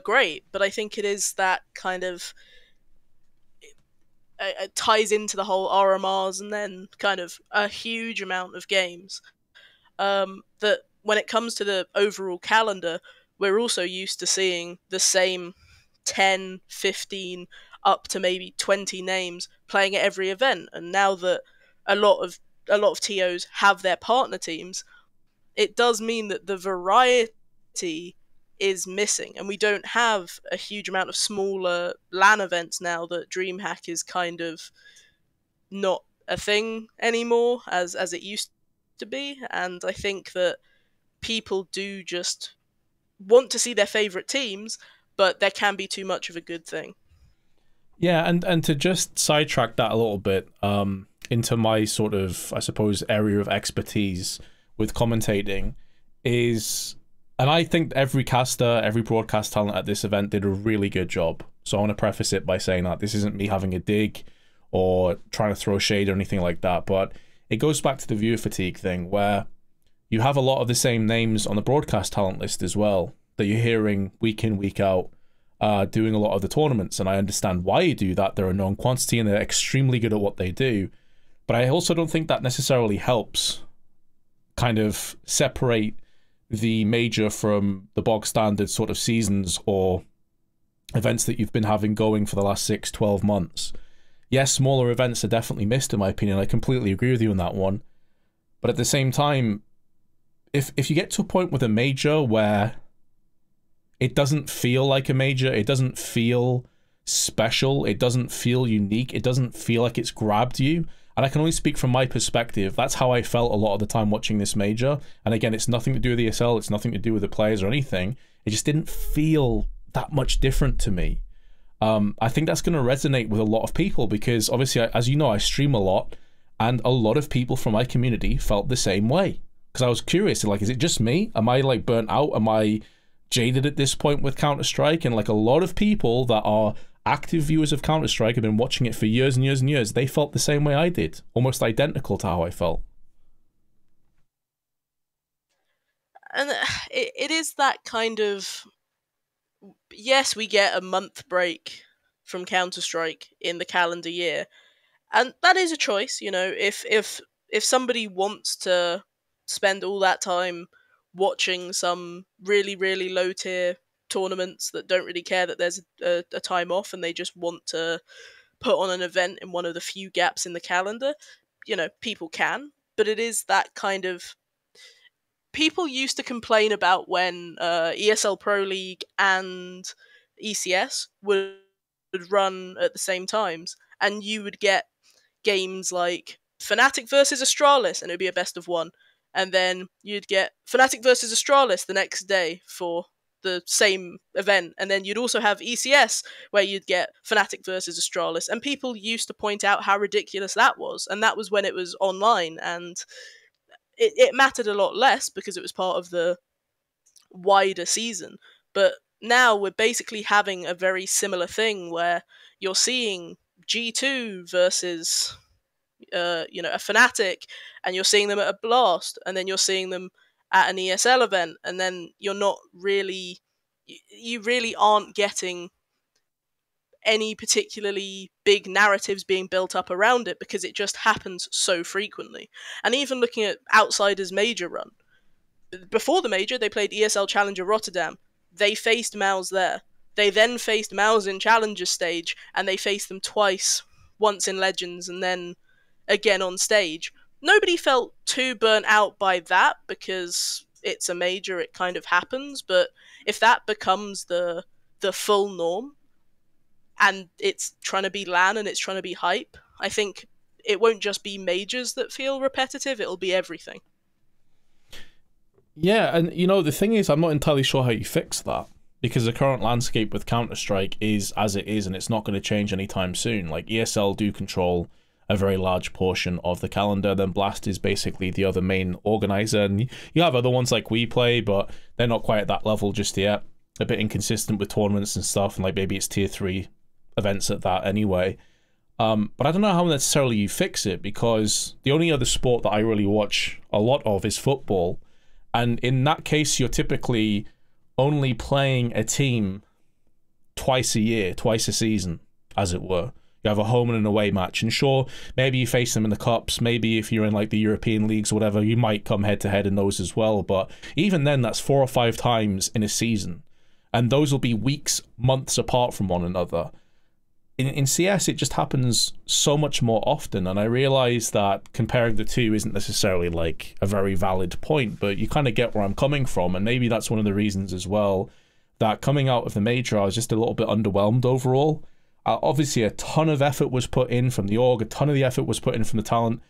great. But I think it is that kind of it ties into the whole RMRs and then kind of a huge amount of games. That when it comes to the overall calendar, we're also used to seeing the same 10, 15, up to maybe 20 names playing at every event. And now that a lot of TOs have their partner teams, it does mean that the variety is missing, and we don't have a huge amount of smaller LAN events now that DreamHack is kind of not a thing anymore as it used to be. And I think that people do just want to see their favorite teams, but there can be too much of a good thing. Yeah, and to just sidetrack that a little bit into my sort of, I suppose, area of expertise with commentating is, and I think every caster, every broadcast talent at this event did a really good job. So I want to preface it by saying that this isn't me having a dig or trying to throw shade or anything like that, but it goes back to the viewer fatigue thing, where you have a lot of the same names on the broadcast talent list as well that you're hearing week in, week out, doing a lot of the tournaments. And I understand why you do that. They're a known quantity and they're extremely good at what they do. But I also don't think that necessarily helps kind of separate the major from the bog standard sort of seasons or events that you've been having going for the last 6, 12 months. Yes, smaller events are definitely missed, in my opinion. I completely agree with you on that one. But at the same time, if you get to a point with a major where it doesn't feel like a major, it doesn't feel special, it doesn't feel unique, it doesn't feel like it's grabbed you, and I can only speak from my perspective, that's how I felt a lot of the time watching this major. And again, it's nothing to do with ESL, it's nothing to do with the players or anything, it just didn't feel that much different to me. I think that's going to resonate with a lot of people because obviously, as you know, I stream a lot, and a lot of people from my community felt the same way. Because I was curious, like, is it just me? Am I like burnt out? Am I jaded at this point with Counter-Strike? And like a lot of people that are active viewers of Counter-Strike have been watching it for years and years and years. They felt the same way I did, almost identical to how I felt. And it is that kind of, yes, we get a month break from Counter Strike in the calendar year, and that is a choice. You know, if somebody wants to spend all that time watching some really low tier tournaments that don't really care that there's a time off, and they just want to put on an event in one of the few gaps in the calendar, you know, people can. But it is that kind of, people used to complain about when ESL Pro League and ECS would run at the same times, and you would get games like Fnatic versus Astralis, and it would be a best of one, and then you'd get Fnatic versus Astralis the next day for the same event, and then you'd also have ECS where you'd get Fnatic versus Astralis, and people used to point out how ridiculous that was, and that was when it was online, and it mattered a lot less because it was part of the wider season. But now we're basically having a very similar thing where you're seeing G2 versus a Fnatic, and you're seeing them at a Blast, and then you're seeing them at an ESL event, and then you're not really, you really aren't getting any particularly big narratives being built up around it because it just happens so frequently. And even looking at Outsiders Major run, before the Major, they played ESL Challenger Rotterdam. They faced Mouse there. They then faced Mouse in Challenger stage, and they faced them twice, once in Legends and then again on stage. Nobody felt too burnt out by that because it's a major, it kind of happens, but if that becomes the full norm and it's trying to be LAN and it's trying to be hype, I think it won't just be majors that feel repetitive, it'll be everything. Yeah, and you know, the thing is, I'm not entirely sure how you fix that, because the current landscape with Counter-Strike is as it is, and it's not going to change anytime soon. Like, ESL do control a very large portion of the calendar, then Blast is basically the other main organizer, and you have other ones like We Play, but they're not quite at that level just yet. A bit inconsistent with tournaments and stuff, and like maybe it's tier 3 events at that anyway. But I don't know how necessarily you fix it, because the only other sport that I really watch a lot of is football. And in that case, you're typically only playing a team twice a year, twice a season, as it were. You have a home and an away match. And sure, maybe you face them in the cups. Maybe if you're in like the European leagues or whatever, you might come head to head in those as well. But even then, that's 4 or 5 times in a season. And those will be weeks, months apart from one another. In CS, it just happens so much more often, and I realize that comparing the two isn't necessarily like a very valid point, but you kind of get where I'm coming from, and maybe that's one of the reasons as well that coming out of the major, I was just a little bit underwhelmed overall. Obviously, a ton of effort was put in from the org, a ton of the effort was put in from the talent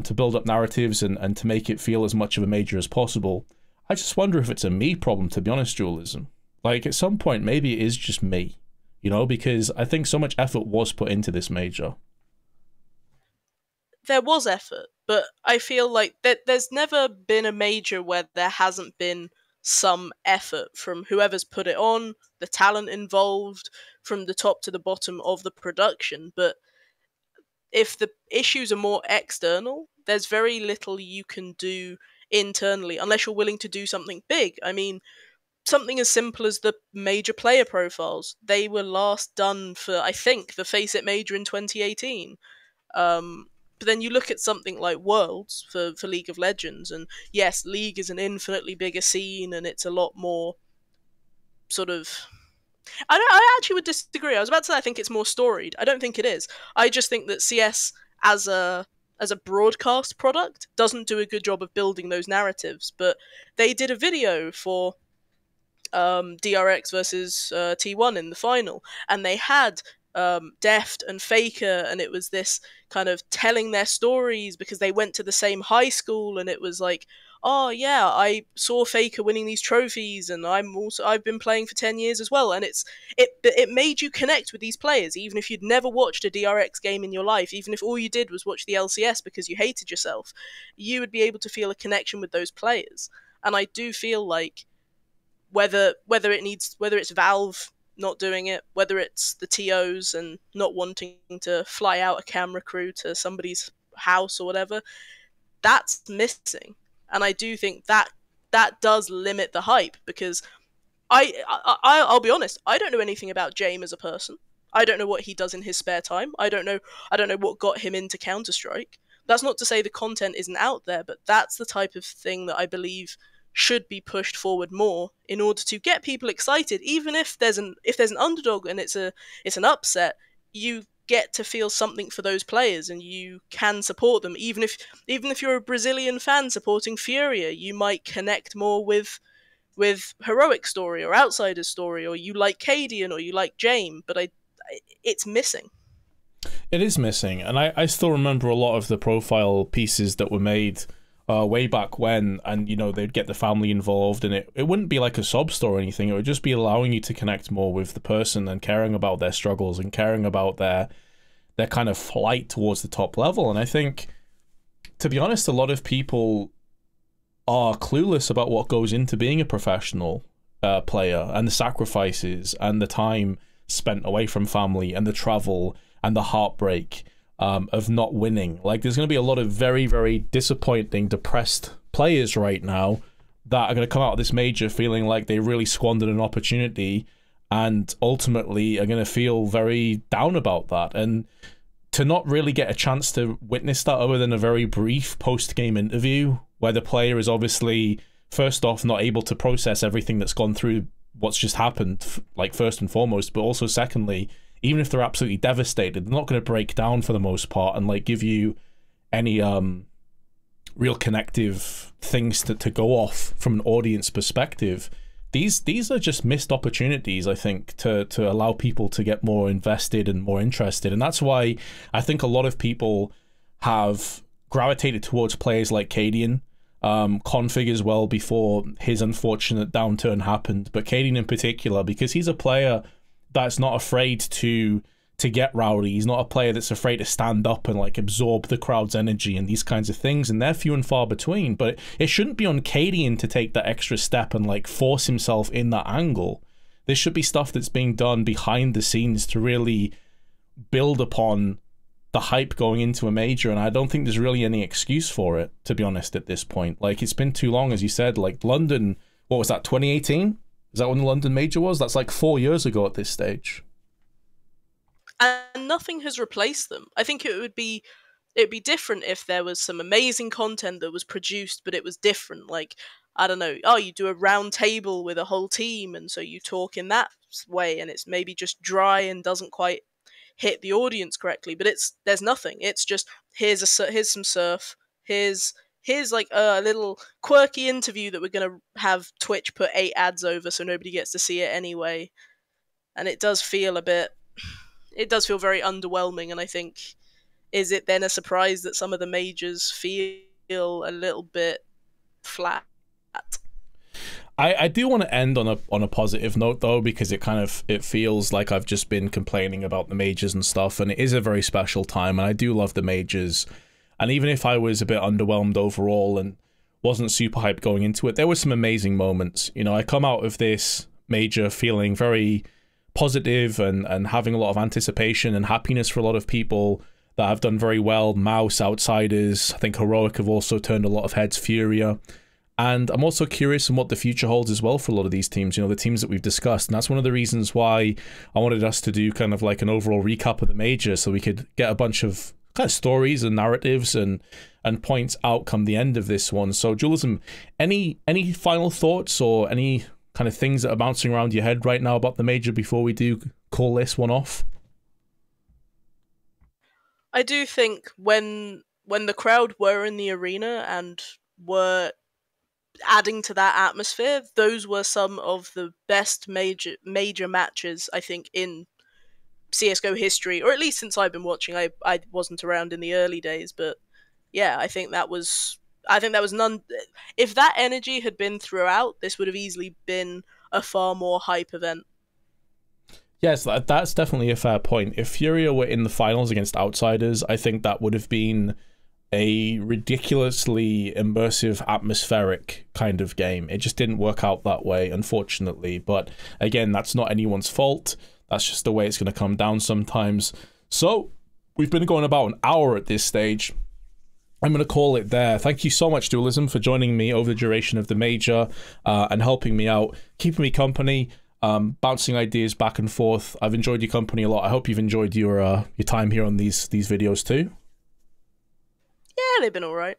to build up narratives and to make it feel as much of a major as possible. I just wonder if it's a me problem, to be honest, Dualism. Like, at some point, maybe it is just me. You know, because I think so much effort was put into this major. There was effort, but I feel like there's never been a major where there hasn't been some effort from whoever's put it on, the talent involved, from the top to the bottom of the production. But if the issues are more external, there's very little you can do internally unless you're willing to do something big. I mean, something as simple as the major player profiles. They were last done for, I think, the Face It Major in 2018. But then you look at something like Worlds for League of Legends, and yes, League is an infinitely bigger scene, and it's a lot more sort of. I actually would disagree. I was about to say I think it's more storied. I don't think it is. I just think that CS as a broadcast product doesn't do a good job of building those narratives. But they did a video for DRX versus T1 in the final, and they had Deft and Faker, and it was this kind of telling their stories because they went to the same high school, and it was like, oh yeah, I saw Faker winning these trophies, and I've been playing for 10 years as well, and it made you connect with these players even if you'd never watched a DRX game in your life, even if all you did was watch the LCS because you hated yourself, you would be able to feel a connection with those players. And I do feel like whether it's Valve not doing it, whether it's the TOs and not wanting to fly out a camera crew to somebody's house or whatever, that's missing. And I do think that that does limit the hype, because I'll be honest, I don't know anything about James as a person. I don't know what he does in his spare time. I don't know what got him into Counter-Strike. That's not to say the content isn't out there, but that's the type of thing that I believe should be pushed forward more in order to get people excited. Even if there's an underdog and it's an upset, you get to feel something for those players and you can support them. Even if you're a Brazilian fan supporting Furia, you might connect more with Heroic Story or Outsider's Story, or you like Cadian or you like Jame, but it's missing. It is missing, and I still remember a lot of the profile pieces that were made way back when, and you know, they'd get the family involved, and it wouldn't be like a sob story or anything. It would just be allowing you to connect more with the person and caring about their struggles and caring about their kind of flight towards the top level. And I think, to be honest, a lot of people are clueless about what goes into being a professional player, and the sacrifices and the time spent away from family and the travel and the heartbreak of not winning. Like, there's going to be a lot of very, very disappointing, depressed players right now that are going to come out of this major feeling like they really squandered an opportunity, and ultimately are going to feel very down about that. And to not really get a chance to witness that other than a very brief post-game interview where the player is obviously, first off, not able to process everything that's gone through what's just happened, like, first and foremost, but also secondly, even if they're absolutely devastated, they're not going to break down for the most part and like give you any real connective things to go off from an audience perspective. These are just missed opportunities, I think, to allow people to get more invested and more interested. And that's why I think a lot of people have gravitated towards players like Cadian, Config as well, before his unfortunate downturn happened. But Cadian in particular, because he's a player that's not afraid to get rowdy. He's not a player that's afraid to stand up and like absorb the crowd's energy and these kinds of things, and they're few and far between. But it shouldn't be on Cadian to take that extra step and like force himself in that angle. There should be stuff that's being done behind the scenes to really build upon the hype going into a major, and I don't think there's really any excuse for it, to be honest, at this point. Like, it's been too long, as you said. Like, London, what was that, 2018? Is that when the London major was? That's like 4 years ago at this stage. And nothing has replaced them. I think it'd be different if there was some amazing content that was produced, but it was different. Like, I don't know, oh, you do a round table with a whole team, and so you talk in that way, and it's maybe just dry and doesn't quite hit the audience correctly. But there's nothing. It's just here's some surf, here's like a little quirky interview that we're gonna have Twitch put 8 ads over so nobody gets to see it anyway. And it does feel very underwhelming, and I think, is it then a surprise that some of the majors feel a little bit flat? I do want to end on a positive note, though, because it feels like I've just been complaining about the majors and stuff, and it is a very special time, and I do love the majors. And even if I was a bit underwhelmed overall and wasn't super hyped going into it, there were some amazing moments. You know, I come out of this major feeling very positive and having a lot of anticipation and happiness for a lot of people that have done very well. Mouse, Outsiders, I think Heroic have also turned a lot of heads, Furia. And I'm also curious on what the future holds as well for a lot of these teams, you know, the teams that we've discussed. And that's one of the reasons why I wanted us to do kind of like an overall recap of the major, so we could get a bunch of kind of stories and narratives and points out come the end of this one. So, Dualism, any final thoughts or any kind of things that are bouncing around your head right now about the major before we do call this one off? I do think when the crowd were in the arena and were adding to that atmosphere, those were some of the best major matches, I think, in CSGO history, or at least since I've been watching. I wasn't around in the early days, but yeah, I think that was none. If that energy had been throughout, this would have easily been a far more hype event. Yes, that's definitely a fair point. If Furia were in the finals against Outsiders, I think that would have been a ridiculously immersive, atmospheric kind of game. It just didn't work out that way, unfortunately. But again, that's not anyone's fault. That's just the way it's going to come down sometimes. So we've been going about an hour at this stage. I'm going to call it there. Thank you so much, Dualism, for joining me over the duration of the major and helping me out, keeping me company, bouncing ideas back and forth. I've enjoyed your company a lot. I hope you've enjoyed your time here on these videos too. Yeah, they've been all right.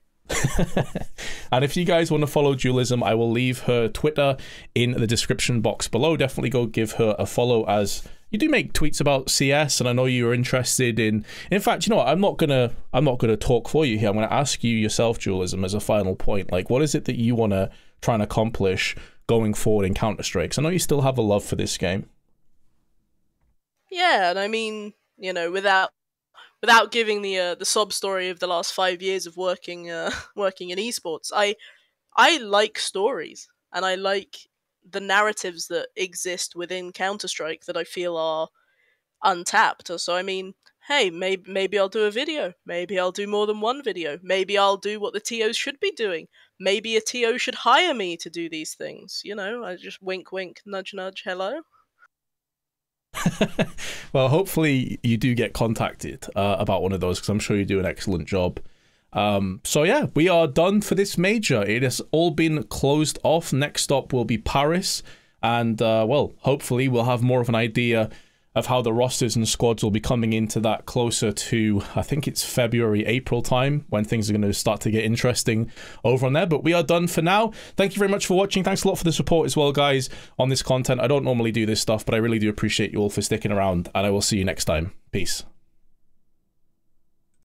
And if you guys want to follow Dualism, I will leave her Twitter in the description box below. Definitely go give her a follow, as you do make tweets about CS, and I know you're interested in fact, you know what, I'm not gonna talk for you here. I'm gonna ask you yourself, Dualism, as a final point. Like, what is it that you want to try and accomplish going forward in Counter-Strike? 'Cause I know you still have a love for this game. Yeah, and I mean, you know, without giving the sob story of the last 5 years of working working in esports, I like stories, and I like the narratives that exist within Counter-Strike that I feel are untapped. So I mean, hey, maybe I'll do a video. Maybe I'll do more than one video. Maybe I'll do what the TOs should be doing. Maybe a TO should hire me to do these things. You know, I just wink, wink, nudge, nudge, hello. Well, hopefully you do get contacted about one of those, because I'm sure you do an excellent job. So yeah, we are done for this major. It has all been closed off. Next stop will be Paris, and well, hopefully we'll have more of an idea of how the rosters and squads will be coming into that closer to, I think it's February, April time, when things are going to start to get interesting over on there. But we are done for now. Thank you very much for watching. Thanks a lot for the support as well, guys, on this content. I don't normally do this stuff, but I really do appreciate you all for sticking around, and I will see you next time. Peace.